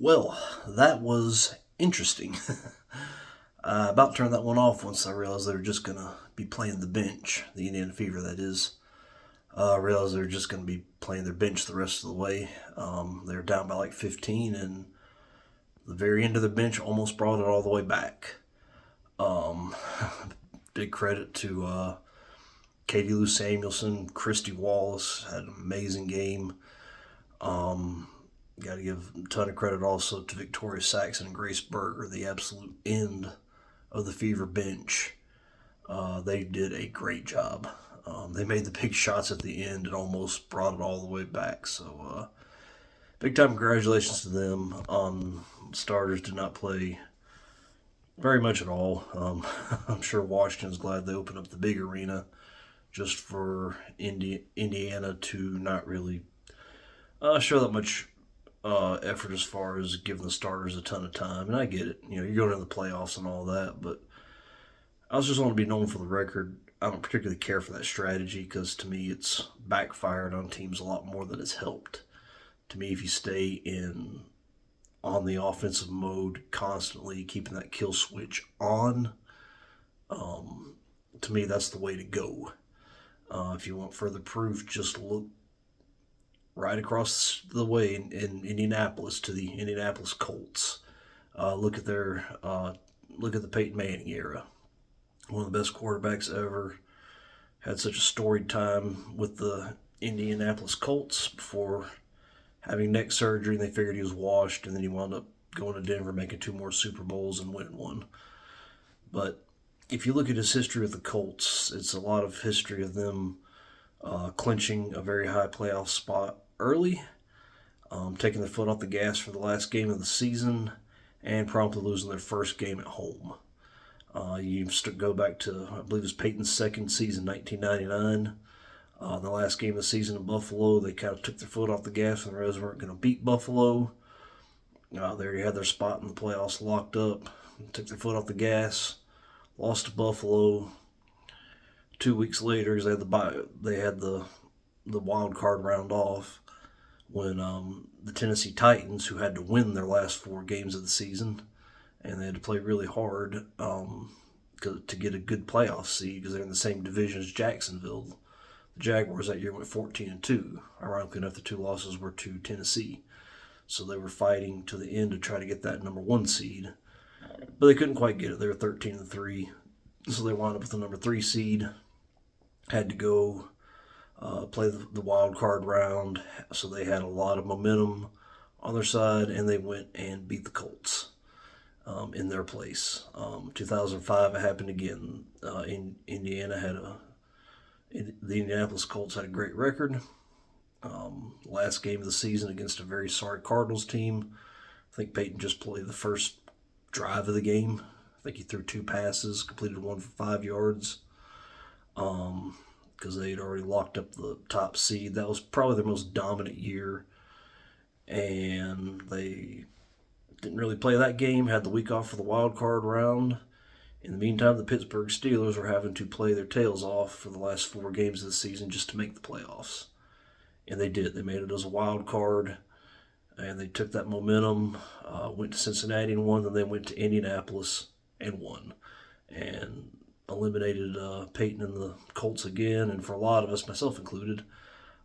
Well, that was interesting. I about turned that one off once I realized they were just going to be playing the bench, the Indiana Fever, that is. I realized they were just going to be playing their bench the rest of the way. They were down by like 15, and the very end of the bench almost brought it all the way back. Um, Big credit to Katie Lou Samuelson, Christy Wallace had an amazing game. Um, Got to give a ton of credit also to Victoria Saxon and Grace Berger, the absolute end of the Fever bench. They did a great job. They made the big shots at the end and almost brought it all the way back. So, big time congratulations to them. Starters did not play very much at all. I'm sure Washington's glad they opened up the big arena just for Indiana to not really show that much effort as far as giving the starters a ton of time. And I get it. You know, you're going to the playoffs and all that, but I was just want to be known for the record. I don't particularly care for that strategy because to me it's backfired on teams a lot more than it's helped. To me, if you stay in on the offensive mode constantly, keeping that kill switch on, um, to me that's the way to go. If you want further proof, just look right across the way in Indianapolis to the Indianapolis Colts. Look at their look at the Peyton Manning era. One of the best quarterbacks ever. Had such a storied time with the Indianapolis Colts before having neck surgery, and they figured he was washed, and then he wound up going to Denver, making two more Super Bowls and winning one. But if you look at his history with the Colts, it's a lot of history of them clinching a very high playoff spot early, taking their foot off the gas for the last game of the season, and promptly losing their first game at home. You go back to, I believe it was Peyton's second season, 1999. The last game of the season in Buffalo, they kind of took their foot off the gas and realized they weren't going to beat Buffalo. They already had their spot in the playoffs locked up. Took their foot off the gas, lost to Buffalo. 2 weeks later, because they had the wild card round off when the Tennessee Titans, who had to win their last four games of the season, and they had to play really hard to get a good playoff seed because they're in the same division as Jacksonville. The Jaguars that year went 14-2. Ironically enough, the two losses were to Tennessee, so they were fighting to the end to try to get that number one seed, but they couldn't quite get it. They were 13-3, so they wound up with the number three seed. Had to go play the wild card round, so they had a lot of momentum on their side, and they went and beat the Colts in their place. 2005, it happened again. In Indiana the Indianapolis Colts had a great record. Last game of the season against a very sorry Cardinals team. I think Peyton just played the first drive of the game. I think he threw two passes, completed one for 5 yards. Because they had already locked up the top seed. That was probably their most dominant year, and they didn't really play that game. Had the week off for the wild card round. In the meantime, the Pittsburgh Steelers were having to play their tails off for the last four games of the season just to make the playoffs, and they did. They made it as a wild card, and they took that momentum, went to Cincinnati and won, and then went to Indianapolis and won, and eliminated Peyton and the Colts again. And for a lot of us, myself included,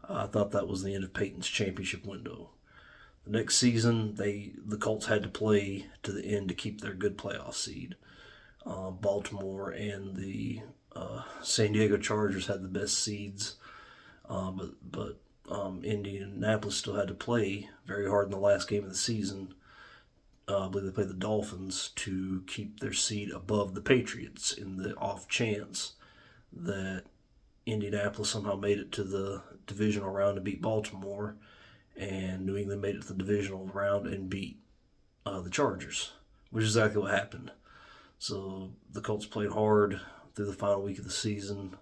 I thought that was the end of Peyton's championship window. The next season, the Colts had to play to the end to keep their good playoff seed. Baltimore and the San Diego Chargers had the best seeds, but Indianapolis still had to play very hard in the last game of the season. I believe they played the Dolphins to keep their seed above the Patriots in the off chance that Indianapolis somehow made it to the divisional round and beat Baltimore, and New England made it to the divisional round and beat the Chargers, which is exactly what happened. So the Colts played hard through the final week of the season,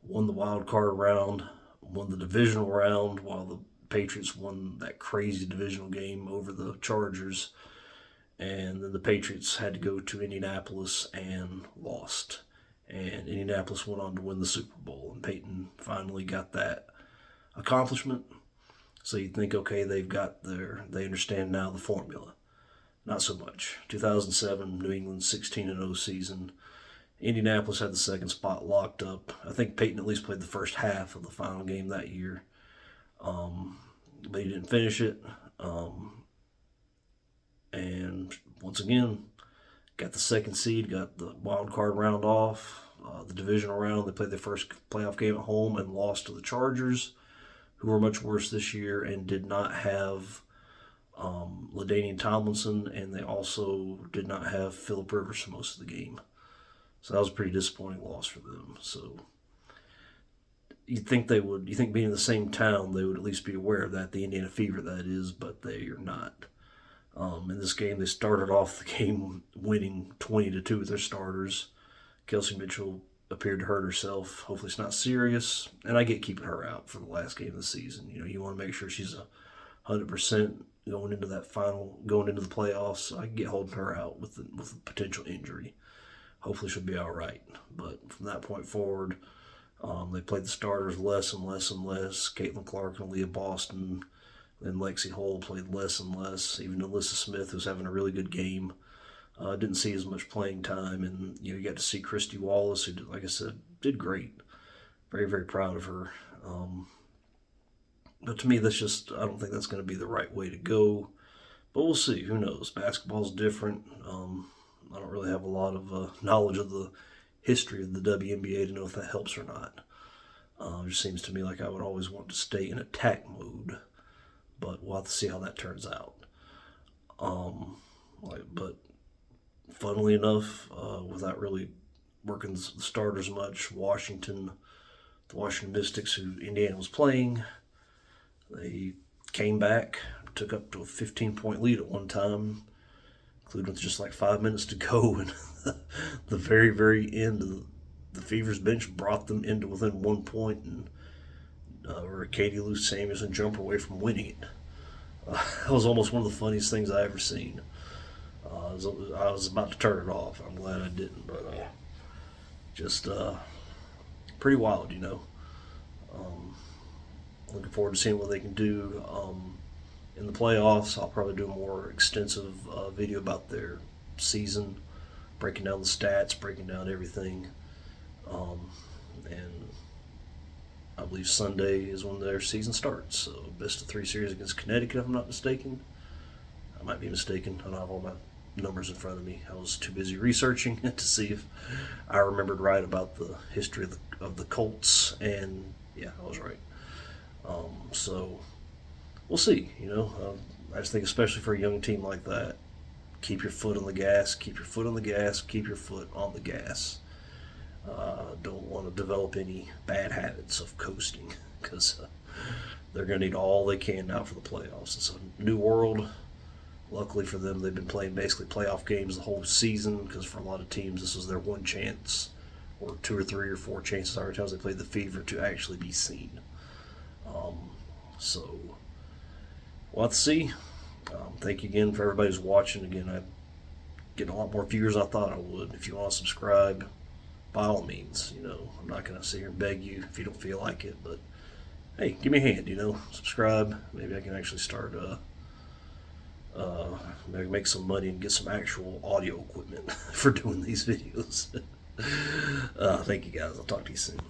won the wild card round, won the divisional round, while the Patriots won that crazy divisional game over the Chargers, and then the Patriots had to go to Indianapolis and lost. And Indianapolis went on to win the Super Bowl, and Peyton finally got that accomplishment. So you'd think, okay, they understand now the formula. Not so much. 2007, New England 16-0 season. Indianapolis had the second spot locked up. I think Peyton at least played the first half of the final game that year, but he didn't finish it. And once again, got the second seed, got the wild card round off. The divisional round, they played their first playoff game at home and lost to the Chargers, who were much worse this year and did not have LaDainian Tomlinson, and they also did not have Philip Rivers for most of the game. So that was a pretty disappointing loss for them. So you think being in the same town, they would at least be aware of that, the Indiana Fever that is, but they are not. In this game, they started off the game winning 20-2 with their starters. Kelsey Mitchell appeared to hurt herself. Hopefully it's not serious. And I get keeping her out for the last game of the season. You want to make sure she's 100% going into the playoffs. I can get holding her out with a potential injury. Hopefully she'll be all right. But from that point forward, they played the starters less and less and less. Caitlin Clark and Leah Boston and Lexi Hull played less and less. Even Alyssa Smith, who's having a really good game, didn't see as much playing time. And you got to see Christy Wallace, who, like I said, did great. Very, very proud of her. But to me, I don't think that's going to be the right way to go. But we'll see. Who knows? Basketball's different. I don't really have a lot of knowledge of the history of the WNBA to know if that helps or not. It just seems to me like I would always want to stay in attack mode, but we'll have to see how that turns out. But funnily enough, without really working the starters much, the Washington Mystics, who Indiana was playing, they came back, took up to a 15-point lead at one time, including with just like 5 minutes to go, and the very, very end of the Fever's bench brought them into within 1 point, and where Katie Lou Samuelson jumper away from winning it. That was almost one of the funniest things I ever seen. I was about to turn it off. I'm glad I didn't, but just pretty wild, Looking forward to seeing what they can do in the playoffs. I'll probably do a more extensive video about their season, breaking down the stats, breaking down everything. And I believe Sunday is when their season starts. So best of 3 series against Connecticut, if I'm not mistaken. I might be mistaken. I don't have all my numbers in front of me. I was too busy researching to see if I remembered right about the history of the Colts. And yeah, I was right. So we'll see. I just think, especially for a young team like that, keep your foot on the gas, keep your foot on the gas, keep your foot on the gas. Don't want to develop any bad habits of coasting, because they're going to need all they can now for the playoffs. It's a new world. Luckily for them, they've been playing basically playoff games the whole season, because for a lot of teams, this is their one chance, or 2 or 3 or 4 chances every time they play the Fever to actually be seen. So we'll have to see. Thank you again for everybody who's watching. Again, I'm getting a lot more viewers than I thought I would. If you want to subscribe, by all means. I'm not going to sit here and beg you if you don't feel like it, but hey, give me a hand, subscribe. Maybe I can actually start maybe make some money and get some actual audio equipment for doing these videos. Thank you guys. I'll talk to you soon.